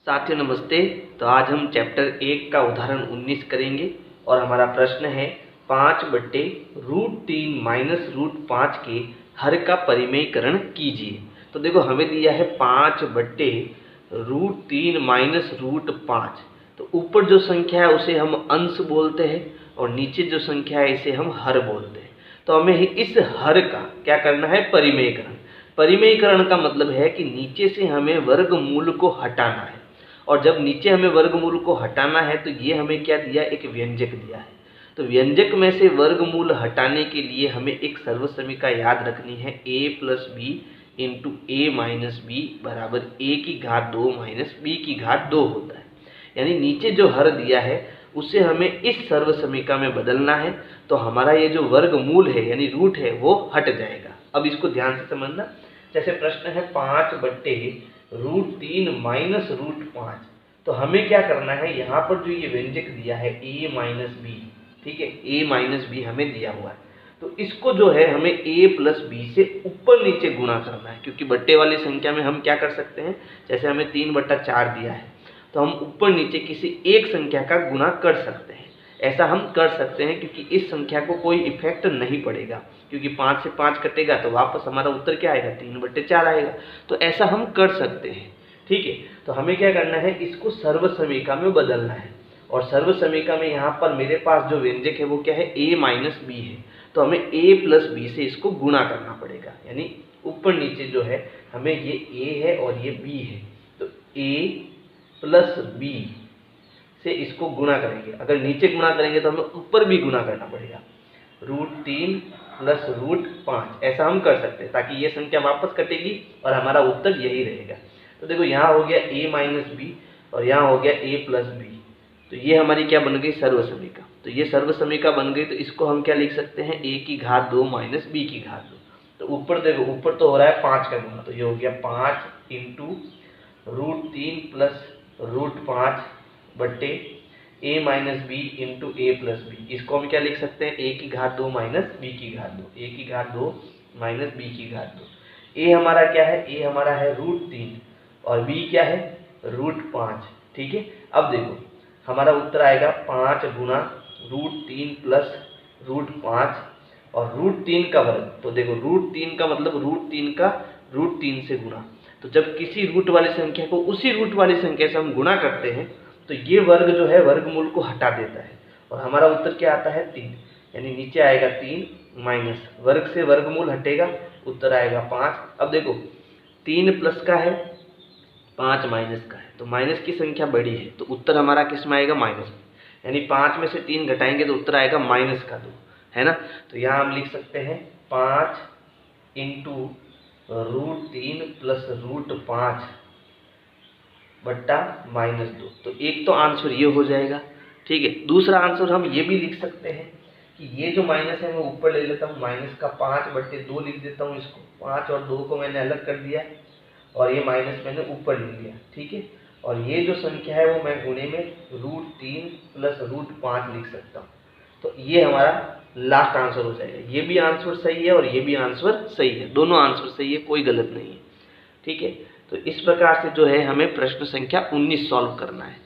साथियों नमस्ते। तो आज हम चैप्टर 1 का उदाहरण 19 करेंगे और हमारा प्रश्न है 5/√3 माइनस √5 के हर का परिमेयकरण कीजिए। तो देखो हमें दिया है 5/√3 माइनस √5। तो ऊपर जो संख्या है उसे हम अंश बोलते हैं और नीचे जो संख्या है इसे हम हर बोलते हैं। तो हमें इस हर का क्या करना है, परिमेयकरण। परिमेयकरण का मतलब है कि नीचे से हमें वर्गमूल को हटाना है, और जब नीचे हमें वर्गमूल को हटाना है तो ये हमें क्या दिया, एक व्यंजक दिया है। तो व्यंजक में से वर्गमूल हटाने के लिए हमें एक सर्वसमीका याद रखनी है, a plus B into A minus B बराबर a की घात 2 माइनस b की घात 2 होता है। यानी नीचे जो हर दिया है उसे हमें इस सर्वसमीका में बदलना है, तो हमारा ये जो वर्गमूल है यानी रूट है वो हट जाएगा। अब इसको ध्यान से समझना। जैसे प्रश्न है 5/√3 माइनस √5। तो हमें क्या करना है, यहाँ पर जो ये व्यंजक दिया है a माइनस बी, ठीक है, a माइनस बी हमें दिया हुआ है, तो इसको जो है हमें a प्लस बी से ऊपर नीचे गुणा करना है। क्योंकि बट्टे वाली संख्या में हम क्या कर सकते हैं, जैसे हमें 3/4 दिया है तो हम ऊपर नीचे किसी एक संख्या का गुणा कर सकते हैं। ऐसा हम कर सकते हैं क्योंकि इस संख्या को कोई इफेक्ट नहीं पड़ेगा, क्योंकि 5 से 5 कटेगा तो वापस हमारा उत्तर क्या आएगा, 3/4 आएगा। तो ऐसा हम कर सकते हैं, ठीक है। तो हमें क्या करना है, इसको सर्वसमीका में बदलना है, और सर्वसमीका में यहाँ पर मेरे पास जो व्यंजक है वो क्या है, a माइनस बी है। तो हमें a प्लस बी से इसको गुणा करना पड़ेगा, यानी ऊपर नीचे जो है हमें ये a है और ये b है, तो a प्लस बी से इसको गुणा करेंगे। अगर नीचे गुणा करेंगे तो हमें ऊपर भी गुणा करना पड़ेगा, √3 प्लस √5। ऐसा हम कर सकते हैं ताकि ये संख्या वापस कटेगी और हमारा उत्तर यही रहेगा। तो देखो यहाँ हो गया a माइनस बी और यहाँ हो गया a प्लस बी। तो ये हमारी क्या बन गई, सर्वसमीका। तो ये सर्वसमीका बन गई, तो इसको हम क्या लिख सकते हैं, a की घात 2 माइनस b की घात 2। तो ऊपर देखो, ऊपर तो हो रहा है 5 का गुणा, तो ये हो गया 5 इंटू √3 प्लस √5 बट्टे a minus B into A plus B. इसको हम क्या लिख सकते हैं, a की घात 2 माइनस b की घात 2, a की घात 2 माइनस b की घात 2। a हमारा क्या है, a हमारा है √3 और b क्या है, √5, ठीक है। अब देखो हमारा उत्तर आएगा 5 गुना √3 प्लस √5 और √3 का वर्ग। तो देखो √3 का मतलब √3 का √3 से गुणा। तो जब किसी रूट वाली संख्या को उसी रूट वाली संख्या से हम गुणा करते हैं तो ये वर्ग जो है वर्गमूल को हटा देता है और हमारा उत्तर क्या आता है, 3। यानी नीचे आएगा 3 माइनस वर्ग से वर्गमूल हटेगा, उत्तर आएगा 5। अब देखो 3 प्लस का है, 5 माइनस का है, तो माइनस की संख्या बड़ी है तो उत्तर हमारा किस में आएगा, माइनस में। यानी 5 में से 3 घटाएंगे तो उत्तर आएगा माइनस का 2, है ना। तो यहाँ हम लिख सकते हैं 5 इंटू √3 प्लस √5 बट्टा -2। तो एक तो आंसर ये हो जाएगा, ठीक है। दूसरा आंसर हम ये भी लिख सकते हैं कि ये जो माइनस है मैं ऊपर ले लेता हूँ, माइनस का 5/2 लिख देता हूँ। इसको 5 और 2 को मैंने अलग कर दिया और ये माइनस मैंने ऊपर लिख लिया, ठीक है। और ये जो संख्या है वो मैं गुणे में √3 प्लस √5 लिख सकता हूँ। तो ये हमारा लास्ट आंसर हो जाएगा। ये भी आंसर सही है और ये भी आंसर सही है, दोनों आंसर सही है, कोई गलत नहीं है, ठीक है। तो इस प्रकार से जो है हमें प्रश्न संख्या 19 सॉल्व करना है।